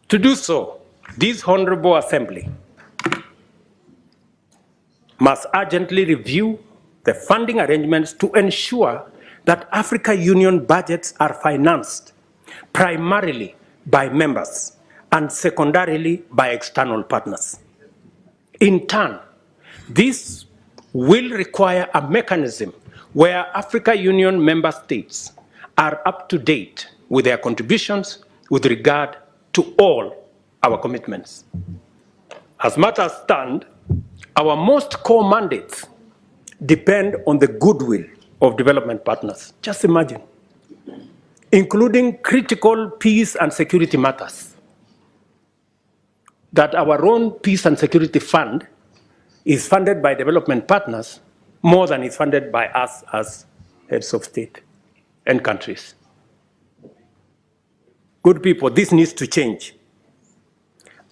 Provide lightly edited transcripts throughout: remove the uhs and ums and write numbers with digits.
To do so, this Honorable Assembly must urgently review the funding arrangements to ensure that African Union budgets are financed primarily by members and secondarily by external partners. In turn, this will require a mechanism where African Union member states are up to date with their contributions with regard to all our commitments. As matters stand, our most core mandates depend on the goodwill of development partners. Just imagine, including critical peace and security matters, that our own peace and security fund is funded by development partners more than is funded by us as heads of state and countries. Good people, this needs to change.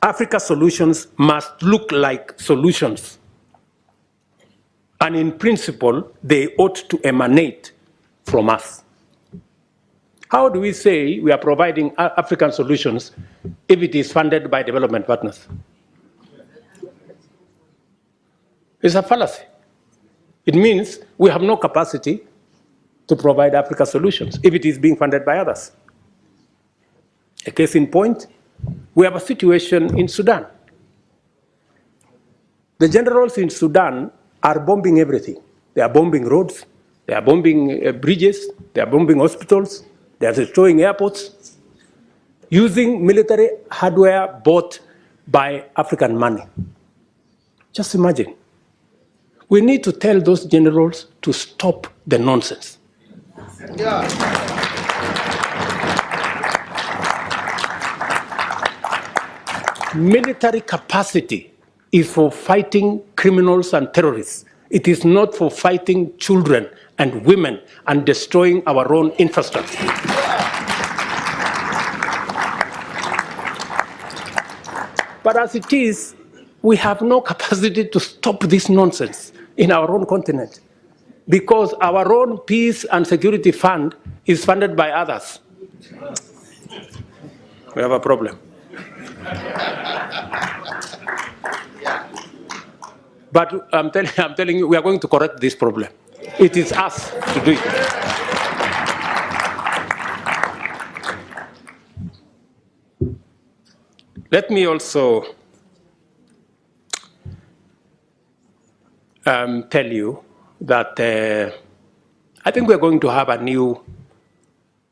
Africa solutions must look like solutions. And in principle, they ought to emanate from us. How do we say we are providing African solutions if it is funded by development partners? It's a fallacy. It means we have no capacity to provide Africa solutions if it is being funded by others. A case in point, we have a situation in Sudan. The generals in Sudan are bombing everything. They are bombing roads, they are bombing bridges, they are bombing hospitals, they are destroying airports, using military hardware bought by African money. Just imagine. We need to tell those generals to stop the nonsense. Yeah. Military capacity is for fighting criminals and terrorists. It is not for fighting children and women and destroying our own infrastructure. But as it is, we have no capacity to stop this nonsense in our own continent because our own peace and security fund is funded by others. We have a problem. But I'm telling you, we are going to correct this problem. It is us to do it. Let me also tell you that I think we're going to have a new,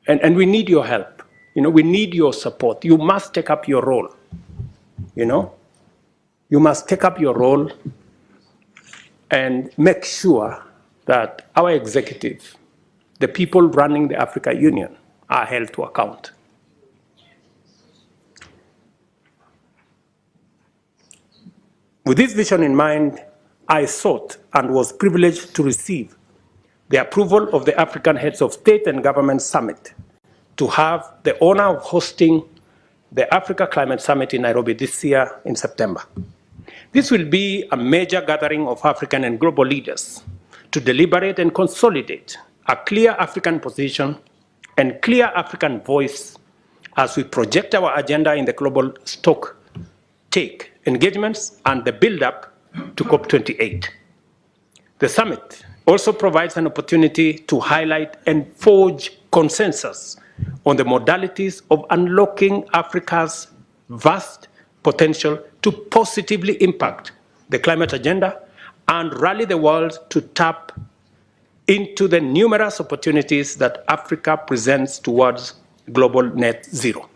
and we need your help. You know, we need your support. You must take up your role. You know, you must take up your role and make sure that our executive, the people running the African Union, are held to account. With this vision in mind, I sought and was privileged to receive the approval of the African Heads of State and Government Summit to have the honor of hosting the Africa Climate Summit in Nairobi this year in September. This will be a major gathering of African and global leaders to deliberate and consolidate a clear African position and clear African voice as we project our agenda in the global stock-take engagements and the build-up to COP28. The summit also provides an opportunity to highlight and forge consensus on the modalities of unlocking Africa's vast potential to positively impact the climate agenda and rally the world to tap into the numerous opportunities that Africa presents towards global net zero.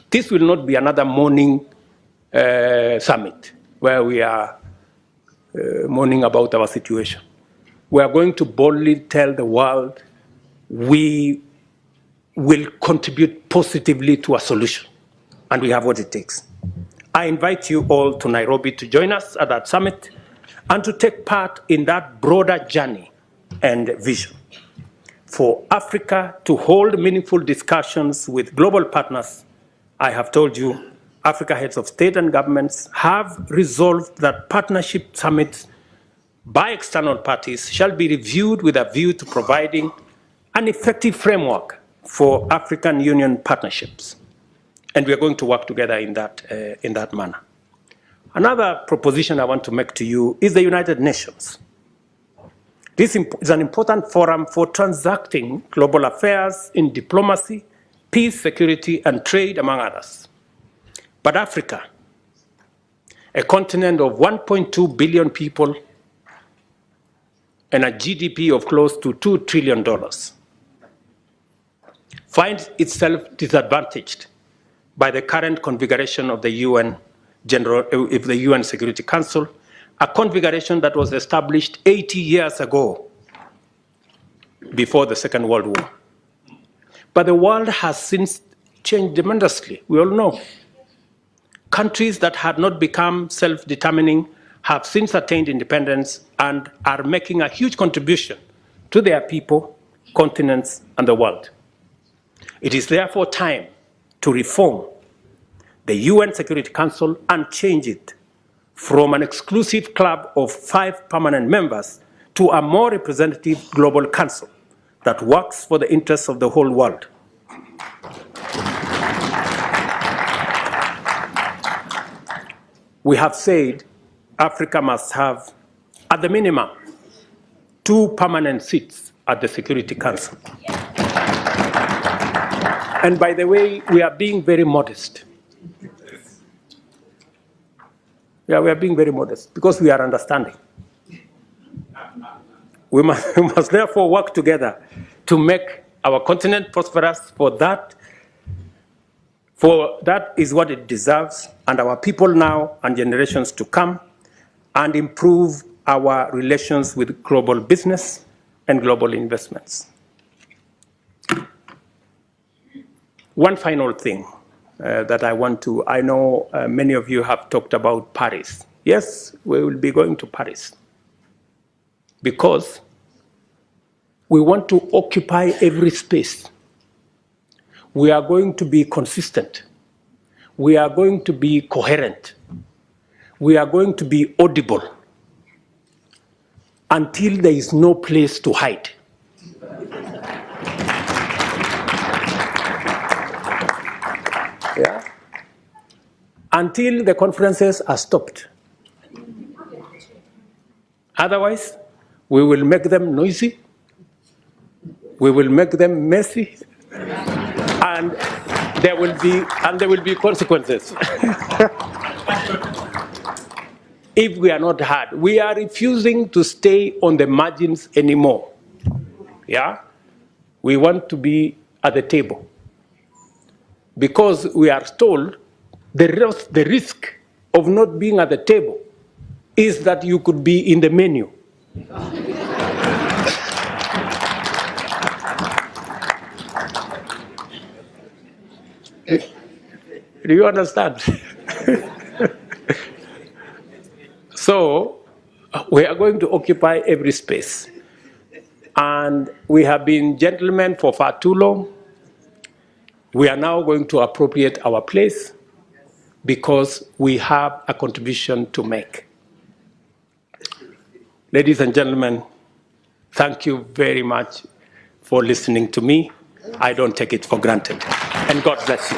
This will not be another morning summit where we are mourning about our situation. We are going to boldly tell the world we will contribute positively to a solution, and we have what it takes. I invite you all to Nairobi to join us at that summit and to take part in that broader journey and vision for Africa to hold meaningful discussions with global partners. I have told you, Africa heads of state and governments have resolved that partnership summits by external parties shall be reviewed with a view to providing an effective framework for African Union partnerships. And we are going to work together in that manner. Another proposition I want to make to you is the United Nations. This is an important forum for transacting global affairs in diplomacy, peace, security, and trade, among others. But Africa, a continent of 1.2 billion people and a GDP of close to $2 trillion, finds itself disadvantaged by the current configuration of the UN Security Council, a configuration that was established 80 years ago, before the Second World War. But the world has since changed tremendously, we all know. Countries that had not become self-determining have since attained independence and are making a huge contribution to their people, continents, and the world. It is therefore time to reform the UN Security Council and change it from an exclusive club of 5 permanent members to a more representative global council that works for the interests of the whole world. We have said Africa must have, at the minimum, 2 permanent seats at the Security Council. And by the way, we are being very modest. Yeah, we are being very modest because we are understanding. We must therefore work together to make our continent prosperous. For that is what it deserves, and our people now and generations to come, and improve our relations with global business and global investments. One final thing that I know many of you have talked about Paris. Yes, we will be going to Paris because we want to occupy every space. We are going to be consistent. We are going to be coherent. We are going to be audible until there is no place to hide. Yeah? Until the conferences are stopped. Otherwise, we will make them noisy, we will make them messy, and there will be consequences. If we are not heard, we are refusing to stay on the margins anymore. Yeah? We want to be at the table. Because we are told the risk of not being at the table is that you could be in the menu. Do you understand? So we are going to occupy every space. And we have been gentlemen for far too long. We are now going to appropriate our place because we have a contribution to make. Ladies and gentlemen, thank you very much for listening to me. I don't take it for granted. And God bless you.